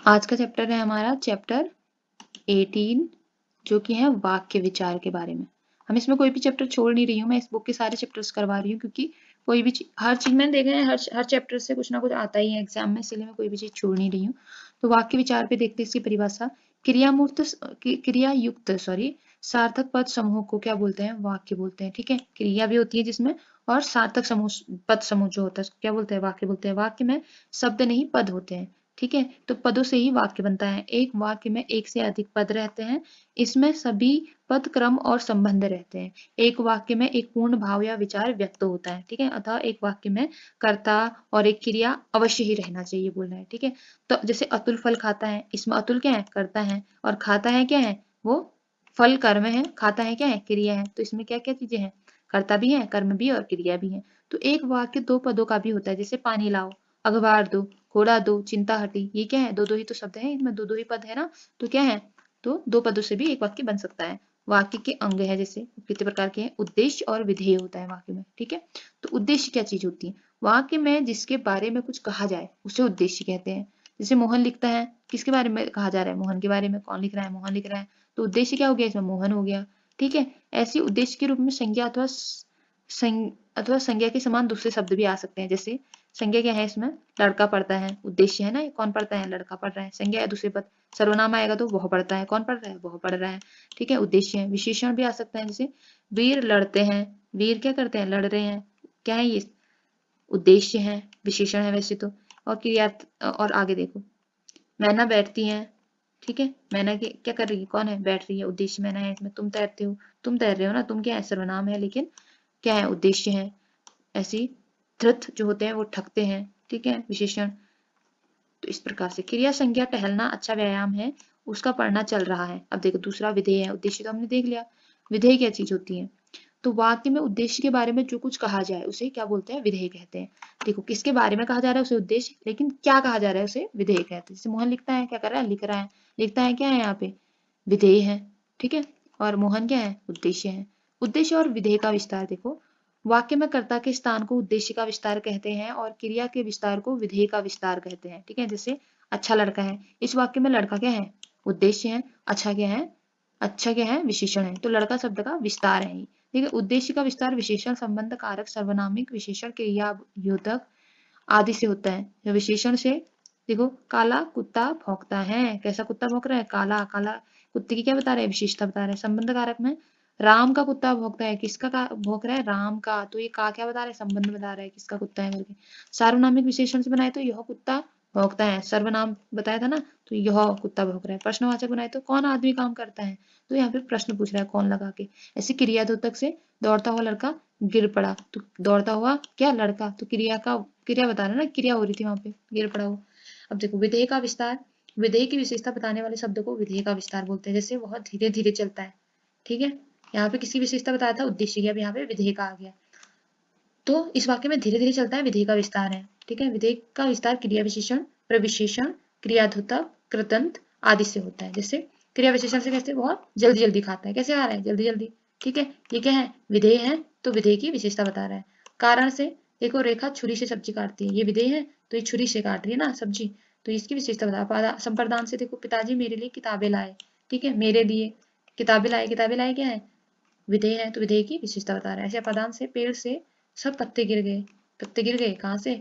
आज का चैप्टर है हमारा चैप्टर 18, जो कि है वाक्य विचार के बारे में। हम इसमें कोई भी चैप्टर छोड़ नहीं रही हूँ, मैं इस बुक के सारे चैप्टर्स करवा रही हूँ, क्योंकि कोई भी हर चीज मैंने देखा है, हर चैप्टर से कुछ ना कुछ आता ही है एग्जाम में, इसलिए मैं कोई भी चीज छोड़ नहीं रही हूँ। तो वाक्य विचार पे देखते हैं इसकी परिभाषा। क्रिया युक्त सार्थक पद समूह को क्या बोलते हैं? वाक्य बोलते हैं। ठीक है, क्रिया भी होती है जिसमें, और सार्थक समूह पद समूह जो होता है उसको क्या बोलते हैं? वाक्य बोलते हैं। वाक्य में शब्द नहीं पद होते हैं। ठीक है, तो पदों से ही वाक्य बनता है। एक वाक्य में एक से अधिक पद रहते हैं, इसमें सभी पद क्रम और संबंध रहते हैं। एक वाक्य में एक पूर्ण भाव या विचार व्यक्त होता है। ठीक है, अतः एक वाक्य में कर्ता और एक क्रिया अवश्य ही रहना चाहिए, बोलना है। ठीक है, तो जैसे अतुल फल खाता है, इसमें अतुल क्या है? कर्ता है, और खाता है क्या है? वो फल कर्म है, खाता है क्या है? क्रिया है। तो इसमें क्या क्या चीजें हैं? कर्ता भी है, कर्म भी और क्रिया भी है। तो एक वाक्य दो पदों का भी होता है, जैसे पानी लाओ, अखबार दो, घोड़ा दो, चिंता हटी। ये क्या है? दो दो ही तो शब्द है, इनमें दो दो ही पद है ना, तो क्या है? तो दो पदों से भी एक वाक्य बन सकता है। वाक्य के अंग है, जैसे कितने प्रकार के हैं? उद्देश्य और विधेय होता है वाक्य में। ठीक है, तो उद्देश्य क्या चीज होती है? वाक्य में जिसके बारे में कुछ कहा जाए उसे उद्देश्य कहते हैं। जैसे मोहन लिखता है, किसके बारे में कहा जा रहा है? मोहन के बारे में। कौन लिख रहा है? मोहन लिख रहा है, तो उद्देश्य क्या हो गया इसमें? मोहन हो गया। ठीक है, ऐसे उद्देश्य के रूप में संज्ञा अथवा संज्ञा के समान दूसरे शब्द भी आ सकते हैं। जैसे संज्ञा क्या है इसमें? लड़का पढ़ता है, उद्देश्य है ना, कौन पढ़ता है? लड़का पढ़ रहा है। संज्ञा है दूसरे पद, सर्वनाम आएगा तो वह पढ़ता है, कौन पढ़ रहा है? वह पढ़ रहा है। ठीक है, उद्देश्य है। विशेषण भी आ सकता है, जैसे वीर लड़ते हैं, वीर क्या करते हैं? लड़ रहे हैं। क्या है ये? उद्देश्य है, विशेषण है वैसे तो। और क्रिया, और आगे देखो, मैना बैठती है। ठीक है, मैना क्या कर रही है? कौन है? बैठ रही है, उद्देश्य मैना है इसमें। तुम तैरते हो, तुम तैर रहे हो ना, तुम क्या है? सर्वनाम है, लेकिन क्या है? उद्देश्य है। ऐसी धृत जो होते हैं वो ठगते हैं। ठीक है, विशेषण। तो इस प्रकार से क्रिया संज्ञा टहलना अच्छा व्यायाम है, उसका पढ़ना चल रहा है। अब देखो दूसरा विधेय है। उद्देश्य तो हमने देख लिया, विधेय क्या चीज होती है? तो वाक्य में उद्देश्य के बारे में जो कुछ कहा जाए उसे क्या बोलते हैं? विधेय कहते हैं। देखो किसके बारे में कहा जा रहा है? उसे उद्देश्य, लेकिन क्या कहा जा रहा है? उसे विधेय कहते हैं। जैसे मोहन लिखता है, क्या कर रहा है? लिख रहा है। लिखता है क्या है यहाँ पे? विधेय है। ठीक है, और मोहन क्या है? उद्देश्य है। उद्देश्य और विधेय का विस्तार देखो। वाक्य में कर्ता के स्थान को उद्देश्य का विस्तार कहते हैं, और क्रिया के विस्तार को विधेय का विस्तार कहते हैं। ठीक है, जैसे अच्छा लड़का है, इस वाक्य में लड़का क्या है? उद्देश्य है। अच्छा क्या है? अच्छा क्या है? विशेषण है। तो लड़का शब्द का विस्तार है। ठीक है, उद्देश्य का विस्तार विशेषण, संबंध कारक, सर्वनामिक, विशेषण, क्रिया योजक आदि से होता है। विशेषण से देखो, काला कुत्ता भौंकता है। कैसा कुत्ता भौंक रहा है? काला। काला कुत्ते की क्या बता रहे हैं? विशेषता बता रहे हैं। संबंध कारक में राम का कुत्ता भौंकता है। किसका का भौंक रहा है? राम का। तो ये का क्या बता रहा है? संबंध बता रहा है, किसका कुत्ता है करके। सार्वनामिक विशेषण से बनाए तो यह कुत्ता भौंकता है, सर्वनाम बताया था ना, तो यह कुत्ता भौंक रहा है। प्रश्नवाचक बनाए तो कौन आदमी काम करता है, तो यहाँ पे प्रश्न पूछ रहा है कौन लगा के। ऐसे क्रियाद्योतक से दौड़ता हुआ लड़का गिर पड़ा, तो दौड़ता हुआ क्या? लड़का। तो क्रिया बता रहा है ना, क्रिया हो रही थी वहां पे, गिर पड़ा हो। अब देखो विधेय का विस्तार, विधेय की विशेषता बताने वाले शब्द को विधेय का विस्तार बोलते हैं। जैसे वह धीरे धीरे चलता है। ठीक है, यहाँ पे किसकी विशेषता बताया था? उद्देश्य की। अब यहाँ पे विधेय का आ गया, तो इस वाक्य में धीरे धीरे चलता है, विधेय का विस्तार है। ठीक है, विधेय का विस्तार क्रिया विशेषण, प्रविशेषण, क्रियाधुतक, कृतंत आदि से होता है। जैसे क्रिया विशेषण से कैसे? बहुत जल्दी जल्दी खाता है। कैसे आ रहा है? जल्दी जल्दी। ठीक है, ये क्या है? विधेय है, तो विधेय की विशेषता बता रहा है। कारण से देखो, रेखा छुरी से सब्जी काटती है, ये विधेय है, तो ये छुरी से काट रही है ना सब्जी, तो इसकी विशेषता बता। संप्रदान से देखो, पिताजी मेरे लिए किताबें लाए। ठीक है, मेरे लिए किताबें लाए, किताबें लाए क्या है? विधेय है, तो विधेय की विशेषता बता रहा है। ऐसे अपादान से पेड़ से सब पत्ते गिर गए। पत्ते गिर गए कहाँ से?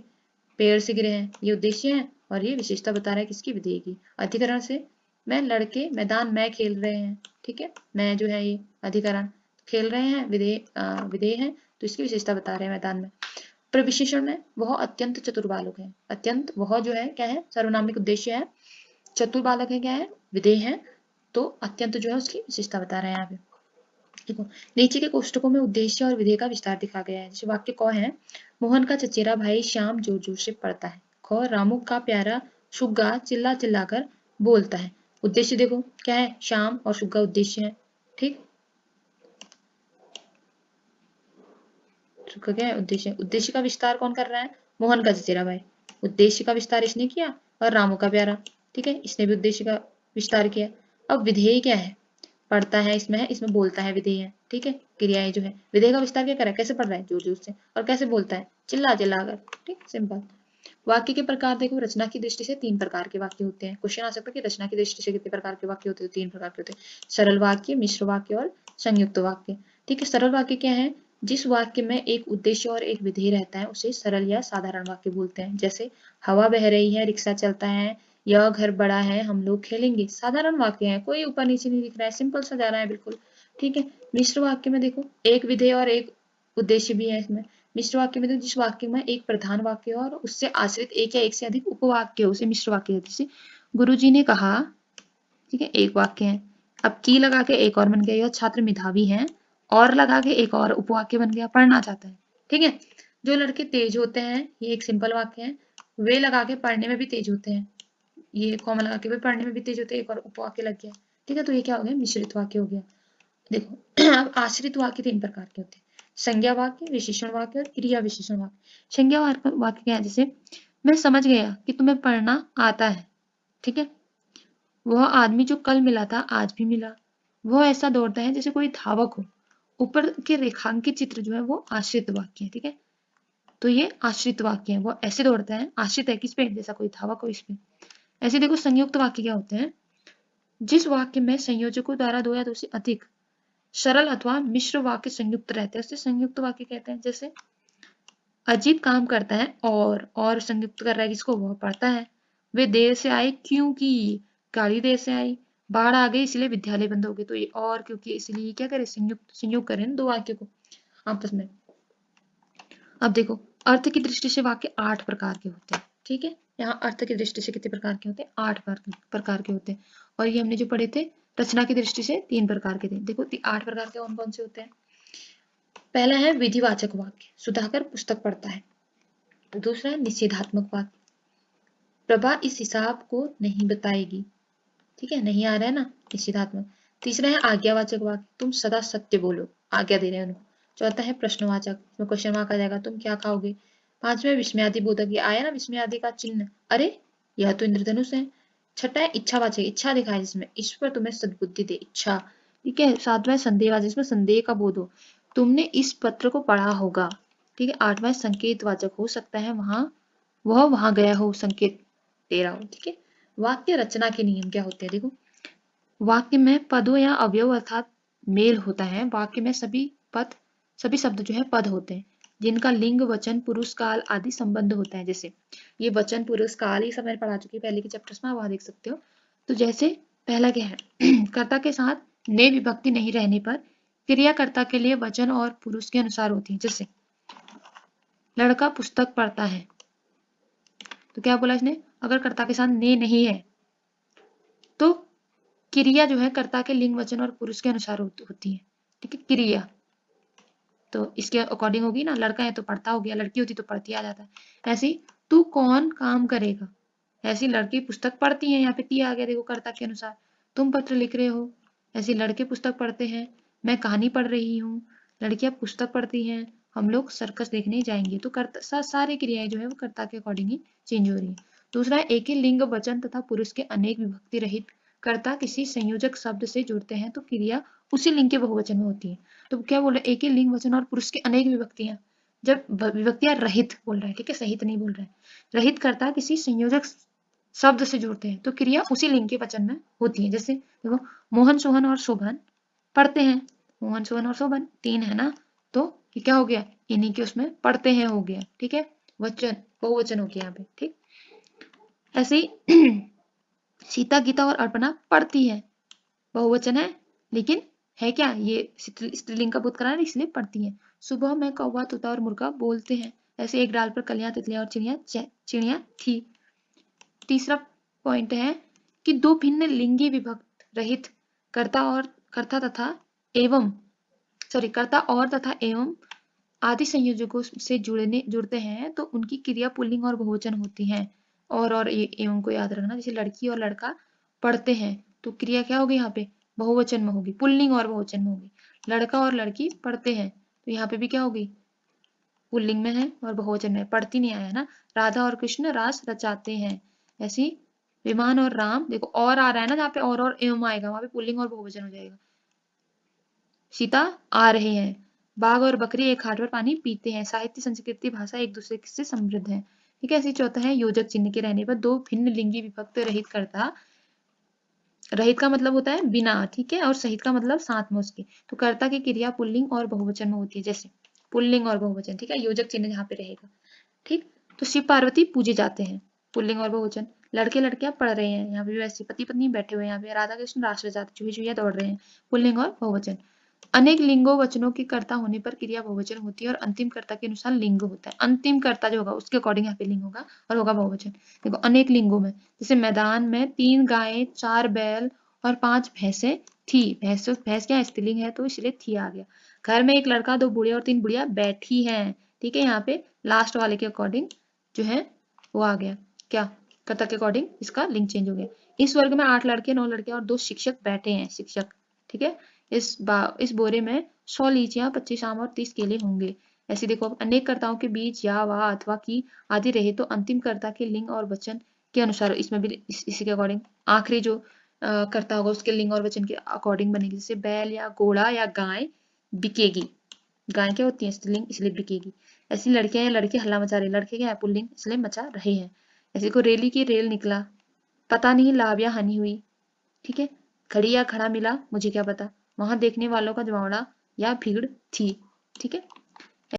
पेड़ से गिरे हैं, ये उद्देश्य है, और ये विशेषता बता रहा है किसकी? विधेय की। अधिकरण से मैं लड़के मैदान में खेल रहे हैं। ठीक है, मैं जो है ये अधिकरण, खेल रहे हैं, विधेय है, तो इसकी विशेषता बता रहे हैं मैदान में। प्रविशेषण में वह अत्यंत चतुर बालक है। अत्यंत, वह जो है क्या है? सर्वनामिक उद्देश्य है। चतुर बालक है क्या है? विधेय है, तो अत्यंत जो है उसकी विशेषता बता रहे हैं यहाँ पे। देखो नीचे के कोष्टकों में उद्देश्य और विधेय का विस्तार दिखा गया है। जैसे वाक्य क है, मोहन का चचेरा भाई श्याम जोर जोर से पढ़ता है। ख, रामू का प्यारा सुग्गा चिल्ला चिल्ला कर बोलता है। उद्देश्य देखो क्या है? श्याम और सुग्गा उद्देश्य है। ठीक, सुग्गा क्या है? उद्देश्य। उद्देश्य का विस्तार कौन कर रहा है? मोहन का चचेरा भाई। उद्देश्य का विस्तार इसने किया, और रामू का प्यारा, ठीक है, इसने भी उद्देश्य का विस्तार किया। अब विधेय क्या है? पढ़ता है इसमें है, इसमें बोलता है विधेय है। ठीक है, क्रियाएं जो है, विधेय का विस्तार क्या कर रहा है? कैसे पढ़ रहा है? जोर जोर से। और कैसे बोलता है? चिल्ला चिल्ला कर। ठीक, सिंपल। वाक्य के प्रकार देखो, रचना की दृष्टि से 3 प्रकार के वाक्य होते हैं। क्वेश्चन आ सकता है कि रचना की दृष्टि से कितने प्रकार के वाक्य होते हैं? 3 प्रकार के होते हैं, सरल वाक्य, मिश्र वाक्य और संयुक्त वाक्य। ठीक है, सरल वाक्य क्या है? जिस वाक्य में एक उद्देश्य और एक विधेय रहता है उसे सरल या साधारण वाक्य बोलते हैं। जैसे हवा बह रही है, रिक्शा चलता है, यह घर बड़ा है, हम लोग खेलेंगे। साधारण वाक्य है, कोई ऊपर नीचे नहीं दिख रहा है, सिंपल सा जा रहा है बिल्कुल। ठीक है, मिश्र वाक्य में देखो एक विधेय और एक उद्देश्य भी है इसमें। मिश्र वाक्य में तो जिस वाक्य में एक प्रधान वाक्य और उससे आश्रित एक या एक से अधिक उपवाक्य हो उसे मिश्र वाक्य कहते हैं। जैसे गुरुजी ने कहा, ठीक है, एक वाक्य है। अब की लगा के एक और बन गया, यह छात्र मेधावी है, और लगा के एक और उपवाक्य बन गया, पढ़ना चाहता है। ठीक है, जो लड़के तेज होते हैं, ये एक सिंपल वाक्य है। वे लगा के पढ़ने में भी तेज होते हैं, ये कॉमा लगा के वे पढ़ने में भी तेज होते हैं, एक और उपवाक्य लग गया। ठीक है, तो ये क्या हो गया? मिश्रित वाक्य हो गया। देखो अब आश्रित वाक्य 3 प्रकार के होते हैं, संज्ञा वाक्य, विशेषण वाक्य और क्रिया विशेषण वाक्य। संज्ञा वाक्य क्या है? जैसे मैं समझ गया कि तुम्हें पढ़ना आता है। ठीक है, वह आदमी जो कल मिला था आज भी मिला। वह ऐसा दौड़ता है जैसे कोई धावक हो। ऊपर के रेखांकित चित्र जो है वो आश्रित वाक्य है। ठीक है, तो ये आश्रित वाक्य है, वो ऐसे दौड़ता है, आश्रित है किस पे? जैसा कोई धावक हो इस पे। ऐसे देखो संयुक्त वाक्य क्या होते हैं? जिस वाक्य में संयोजकों द्वारा 2 या 2 से अधिक सरल अथवा मिश्र वाक्य संयुक्त रहते हैं उसे संयुक्त वाक्य कहते हैं। जैसे अजीत काम करता है और संयुक्त कर रहा है किसको? वह पढ़ता है। वे देर से आए क्योंकि गाड़ी देर से आई। बाढ़ आ गई इसलिए विद्यालय बंद हो गए। तो ये और क्योंकि इसलिए क्या करें? संयोग करें दो वाक्य को आपस में। अब देखो अर्थ की दृष्टि से वाक्य 8 प्रकार के होते हैं। ठीक है, यहाँ अर्थ की दृष्टि से कितने प्रकार के होते हैं? 8 प्रकार के होते हैं। और ये हमने जो पढ़े थे रचना की दृष्टि से 3 प्रकार के थे। देखो 8 प्रकार के कौन कौन से होते हैं? पहला है विधिवाचक वाक्य, सुधाकर पुस्तक पढ़ता है। दूसरा है निषेधात्मक वाक्य, प्रभा इस हिसाब को नहीं बताएगी। ठीक है, नहीं आ रहा है ना, निषेधात्मक। तीसरा है आज्ञावाचक वाक्य, तुम सदा सत्य बोलो, आज्ञा दे रहे हैं उनको। चौथा है प्रश्नवाचक, इसमें क्वेश्चन मार्क आ जाएगा, तुम क्या खाओगे। पांचवा विस्मयादि बोधक, ये आया ना विस्मयादि का चिन्ह, अरे यह तो इंद्रधनुष है। छठा है इच्छावाचक, इच्छा दिखाए जिसमें ईश्वर तुम्हें सद्बुद्धि दे, इच्छा। ठीक है, सातवां है संदेहवाचक, जिसमें संदेह का बोध हो, तुमने इस पत्र को पढ़ा होगा। ठीक है, आठवां संकेतवाचक, हो सकता है वह वहां गया हो, संकेत दे रहा हो। ठीक है, वाक्य रचना के नियम क्या होते हैं? देखो वाक्य में पदों या अवयव अर्थात मेल होता है। वाक्य में सभी शब्द जो है पद होते हैं जिनका लिंग, वचन, पुरुष काल आदि संबंध होता है। जैसे ये वचन, पुरुष काल, ये सब मैंने पढ़ा चुकी पहले के चैप्टर्स में, वहां देख सकते हो। तो जैसे पहला क्या है कर्ता के साथ ने विभक्ति नहीं रहने पर क्रियाकर्ता के लिए वचन और पुरुष के अनुसार होती है। जैसे लड़का पुस्तक पढ़ता है, तो क्या बोला इसने? अगर कर्ता के साथ ने नहीं है तो क्रिया जो है कर्ता के लिंग, वचन और पुरुष के अनुसार होती है। ठीक है, क्रिया तो इसके अकॉर्डिंग होगी ना, लड़का है तो पढ़ता हो गया, लड़की होती तो पढ़ती आ जाता है। ऐसी तू कौन काम करेगा, ऐसी लड़की पुस्तक पढ़ती है, यहाँ पे ती आ गया देखो कर्ता के अनुसार। तुम पत्र लिख रहे हो, ऐसी लड़के पुस्तक पढ़ते हैं। मैं कहानी पढ़ रही हूँ, लड़कियां पुस्तक पढ़ती हैं। हम लोग सर्कस देखने जाएंगे। तो कर्ता सारी क्रियाएं जो है वो कर्ता के अकॉर्डिंग ही चेंज हो रही है। दूसरा एक ही लिंग, वचन तथा पुरुष के अनेक विभक्ति रहित कर्ता किसी संयोजक शब्द से जुड़ते हैं तो क्रिया उसी लिंग के बहुवचन में होती है। तो क्या बोल रहे हैं? एक ही लिंग, वचन और पुरुष के अनेक विभक्तियां, जब विभक्तियां रहित बोल रहा है, ठीक है, सहित नहीं बोल रहा है, रहित कर्ता किसी संयोजक शब्द से जुड़ते हैं तो क्रिया उसी लिंग के वचन में होती है। जैसे देखो मोहन, सोहन और शोभन पढ़ते हैं, मोहन, सोहन और शोभन 3 है ना, तो ये क्या हो गया? इन्हीं के उसमें पढ़ते हैं हो गया। ठीक है, वचन बहुवचन हो गया यहाँ पे। ठीक, ऐसे ही सीता, गीता और अर्पणा पढ़ती है, बहुवचन है लेकिन है क्या? ये स्त्रीलिंग का बोध करा है इसलिए पढ़ती है। सुबह में कौवा, तोता और मुर्गा बोलते हैं, ऐसे एक डाल पर कलियां, तितलियां और चिड़िया थी। तीसरा पॉइंट है कि दो भिन्न लिंगी विभक्त रहित कर्ता और तथा एवं आदि संयोजकों से जुड़ते हैं तो उनकी क्रिया पुल्लिंग और बहुवचन होती है। और एवं को याद रखना, जैसे लड़की और लड़का पढ़ते हैं तो क्रिया क्या होगी यहाँ पे? बहुवचन में होगी, पुल्लिंग और बहुवचन में होगी। लड़का और लड़की पढ़ते हैं तो यहाँ पे भी क्या होगी? पुल्लिंग में है और बहुवचन में, पढ़ती नहीं आया ना। राधा और कृष्ण रास रचाते हैं, ऐसी विमान और राम, देखो और आ रहा है ना जहाँ पे और एवं आएगा वहां पे पुल्लिंग और बहुवचन हो जाएगा। सीता आ रहे हैं, बाघ और बकरी एक हाथ पर पानी पीते हैं। साहित्य, संस्कृति, भाषा एक दूसरे से समृद्ध है। ठीक है। ऐसे चौथा है योजक चिन्ह के रहने पर दो भिन्न लिंगी विभक्त रहित कर्ता, रहित का मतलब होता है बिना, ठीक है, और सहित का मतलब साथ में उसके, तो कर्ता की क्रिया पुल्लिंग और बहुवचन में होती है, जैसे पुल्लिंग और बहुवचन, ठीक है, योजक चिन्ह जहाँ पे रहेगा, ठीक। तो शिव पार्वती पूजे जाते हैं, पुल्लिंग और बहुवचन। लड़के लड़कियां पढ़ रहे हैं, यहाँ पे वैसे पति पत्नी बैठे हुए हैं, यहाँ पे राधा कृष्ण राष्ट्र जाते चूहे चूहिया दौड़ रहे हैं, पुल्लिंग और बहुवचन। अनेक लिंगो वचनों की कर्ता होने पर क्रिया बहुवचन होती है और अंतिम कर्ता के अनुसार लिंग होता है। अंतिम कर्ता जो होगा उसके अकॉर्डिंग यहाँ पे लिंग होगा और होगा बहुवचन। देखो अनेक लिंगों में, जैसे मैदान में 3 गायें 4 बैल और 5 भैंसे थी। भैंस क्या स्त्रीलिंग है तो इसलिए थी आ गया। घर में एक लड़का 2 बूढ़े और 3 बुढ़िया बैठी हैं, ठीक है, यहाँ पे लास्ट वाले के अकॉर्डिंग जो है वो आ गया, क्या कर्ता के अकॉर्डिंग इसका लिंग चेंज हो गया। इस वर्ग में 8 लड़के 9 लड़के और 2 शिक्षक बैठे हैं, शिक्षक, ठीक है। इस बोरे में 100 लीचियां 25 आम और 30 केले होंगे। ऐसे देखो अनेक कर्ताओं के बीच या वा अथवा की आदि रहे तो अंतिम कर्ता के लिंग और वचन के अनुसार इसमें भी इसी के अकॉर्डिंग आखिरी जो कर्ता होगा उसके लिंग और वचन के अकॉर्डिंग बनेगी। जैसे बैल या घोड़ा या गाय बिकेगी, गाय क्या होती है स्त्रीलिंग इसलिए बिकेगी। ऐसी लड़कियां या लड़के हल्ला मचा रहे, लड़के क्या है पुल्लिंग इसलिए मचा रहे हैं। ऐसे को रेली की रेल निकला, पता नहीं लाभ या हानि हुई, ठीक है। घड़ी या खड़ा मिला, मुझे क्या पता, वहां देखने वालों का जमावड़ा या भीड़ थी, ठीक है।